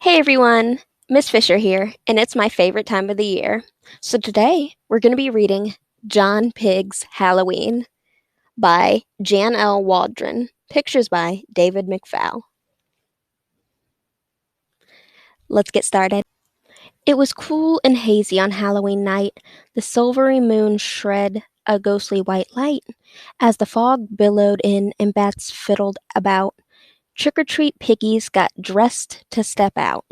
Hey everyone, Miss.Fisher here, and it's my favorite time of the year. So today we're going to be reading John Pig's Halloween by Jan L. Waldron. Pictures by David McFall. Let's get started. It was cool and hazy on Halloween night. The silvery moon shed a ghostly white light as the fog billowed in and bats fiddled about. Trick-or-treat piggies got dressed to step out.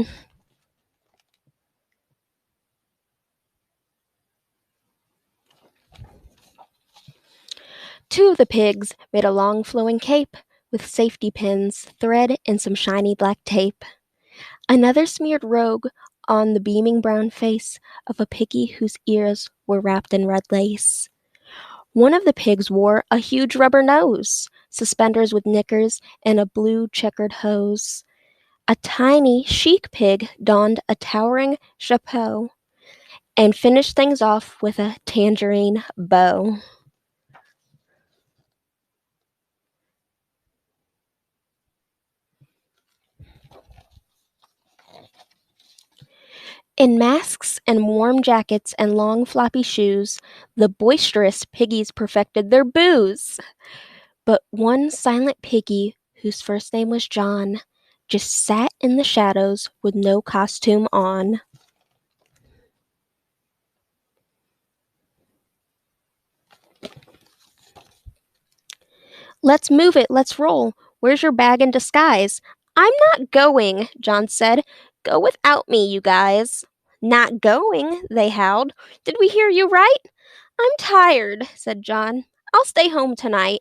Two of the pigs made a long flowing cape with safety pins, thread, and some shiny black tape. Another smeared rogue on the beaming brown face of a piggy whose ears were wrapped in red lace. One of the pigs wore a huge rubber nose, suspenders with knickers, and a blue checkered hose. A tiny chic pig donned a towering chapeau and finished things off with a tangerine bow. In masks and warm jackets and long floppy shoes, the boisterous piggies perfected their booze. But one silent piggy, whose first name was John, just sat in the shadows with no costume on. Let's move it, let's roll. Where's your bag and disguise? I'm not going, John said. Go without me, you guys. Not going, they howled. Did we hear you right? I'm tired, said John. I'll stay home tonight.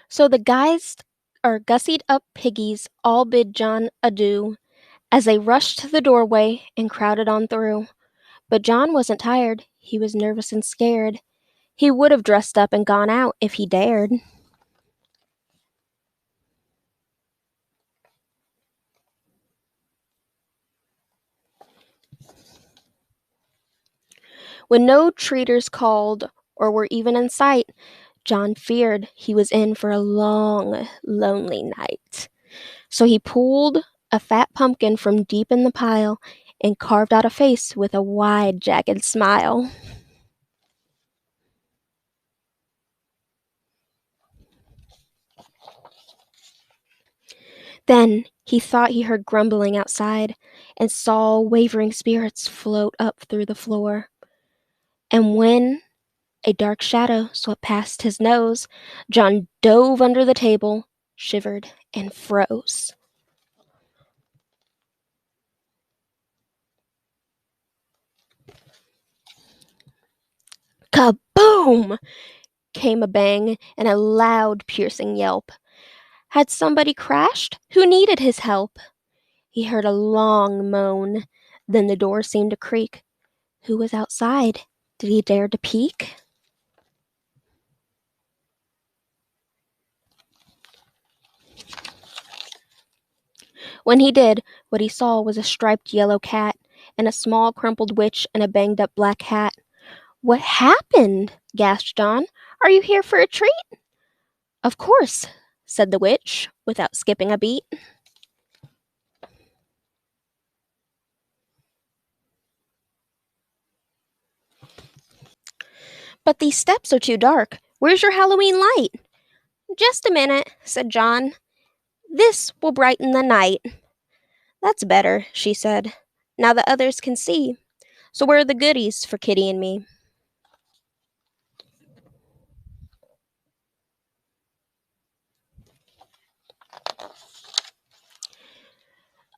So the guys or gussied up piggies all bid John adieu as they rushed to the doorway and crowded on through. But John wasn't tired. He was nervous and scared. He would have dressed up and gone out if he dared. When no treaters called or were even in sight, John feared he was in for a long, lonely night. So he pulled a fat pumpkin from deep in the pile and carved out a face with a wide, jagged smile. Then he thought he heard grumbling outside and saw wavering spirits float up through the floor. And when a dark shadow swept past his nose, John dove under the table, shivered, and froze. Kaboom! Came a bang and a loud, piercing yelp. Had somebody crashed? Who needed his help? He heard a long moan. Then the door seemed to creak. Who was outside? Did he dare to peek? When he did, what he saw was a striped yellow cat and a small crumpled witch in a banged up black hat. What happened? Gasped John. Are you here for a treat? Of course, said the witch, without skipping a beat. But these steps are too dark. Where's your Halloween light? Just a minute, said John. This will brighten the night. That's better, she said. Now the others can see. So where are the goodies for Kitty and me?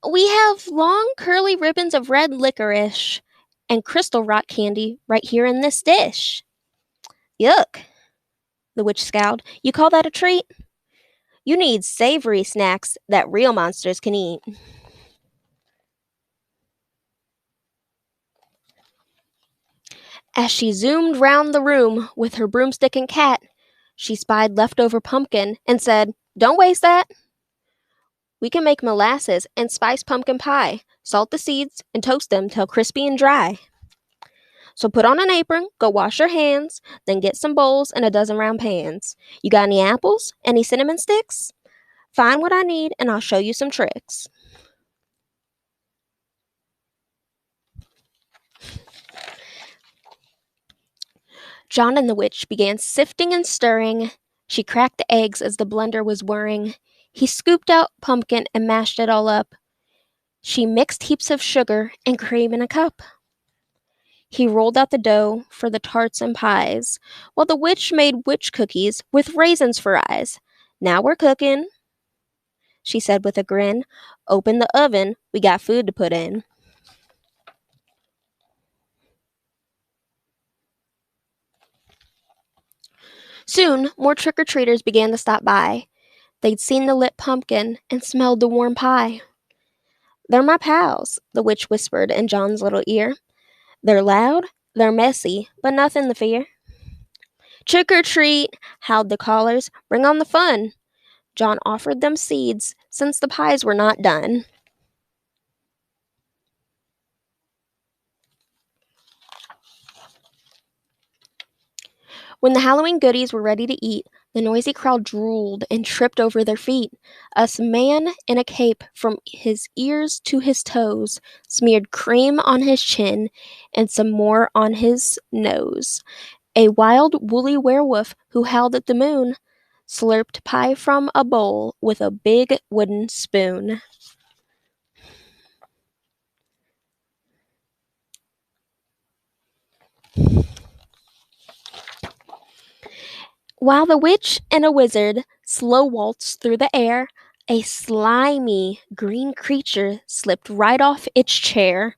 We have long curly ribbons of red licorice and crystal rock candy right here in this dish. Yuck, the witch scowled. You call that a treat? You need savory snacks that real monsters can eat. As she zoomed round the room with her broomstick and cat, she spied leftover pumpkin and said, Don't waste that. We can make molasses and spice pumpkin pie, salt the seeds, and toast them till crispy and dry. So put on an apron, go wash your hands, then get some bowls and a dozen round pans. You got any apples? Any cinnamon sticks? Find what I need and I'll show you some tricks. John and the witch began sifting and stirring. She cracked the eggs as the blender was whirring. He scooped out pumpkin and mashed it all up. She mixed heaps of sugar and cream in a cup. He rolled out the dough for the tarts and pies, while the witch made witch cookies with raisins for eyes. Now we're cooking, she said with a grin. Open the oven, we got food to put in. Soon, more trick-or-treaters began to stop by. They'd seen the lit pumpkin and smelled the warm pie. They're my pals, the witch whispered in John's little ear. They're loud, they're messy, but nothing to fear. Trick or treat, howled the callers. Bring on the fun. John offered them seeds since the pies were not done. When the Halloween goodies were ready to eat, the noisy crowd drooled and tripped over their feet. A man in a cape from his ears to his toes smeared cream on his chin and some more on his nose. A wild, woolly werewolf who howled at the moon slurped pie from a bowl with a big wooden spoon. While the witch and a wizard slow waltzed through the air, a slimy green creature slipped right off its chair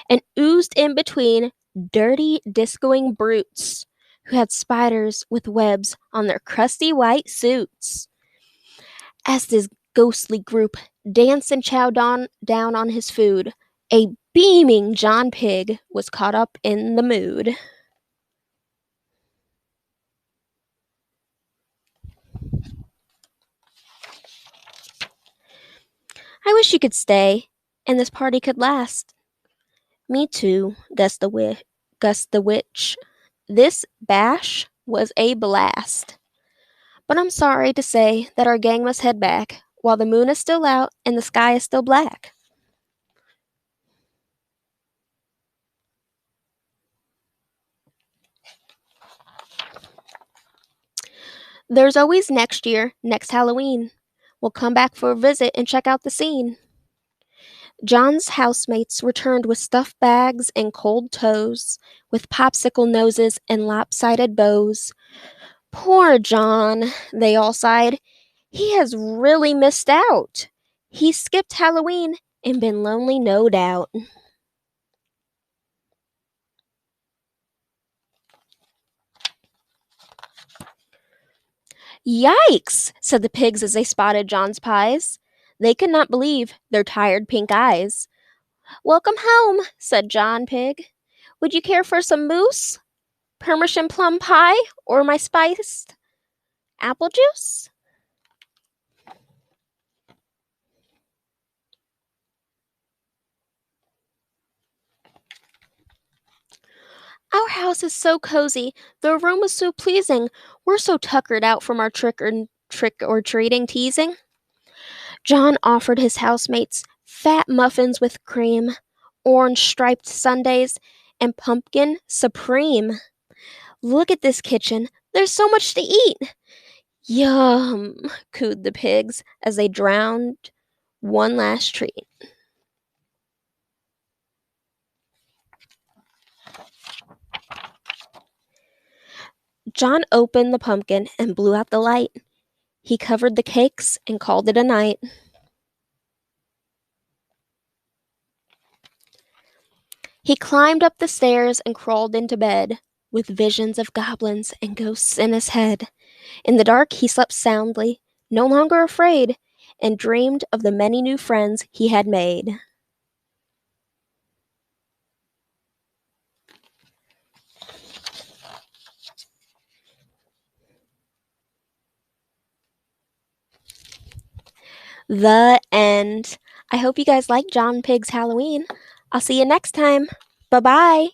and oozed in between dirty, discoing brutes who had spiders with webs on their crusty white suits. As this ghostly group danced and chowed down on his food, a beaming John Pig was caught up in the mood. I wish you could stay, and this party could last. Me too, gushed the witch. This bash was a blast. But I'm sorry to say that our gang must head back while the moon is still out and the sky is still black. There's always next year, next Halloween. We'll come back for a visit and check out the scene. John's housemates returned with stuffed bags and cold toes, with popsicle noses and lopsided bows. Poor John, they all sighed. He has really missed out. He skipped Halloween and been lonely, no doubt. Yikes, said the pigs as they spotted John's pies. They could not believe their tired pink eyes. Welcome home, said John Pig. Would you care for some mousse, Parmesan plum pie, or my spiced apple juice? Our house is so cozy. The aroma's so pleasing. We're so tuckered out from our trick or treating teasing. John offered his housemates fat muffins with cream, orange striped sundaes, and pumpkin supreme. Look at this kitchen. There's so much to eat. Yum, cooed the pigs as they drowned one last treat. John opened the pumpkin and blew out the light. He covered the cakes and called it a night. He climbed up the stairs and crawled into bed, with visions of goblins and ghosts in his head. In the dark, he slept soundly, no longer afraid, and dreamed of the many new friends he had made. The end. I hope you guys like John Pig's Halloween. I'll see you next time. Bye bye.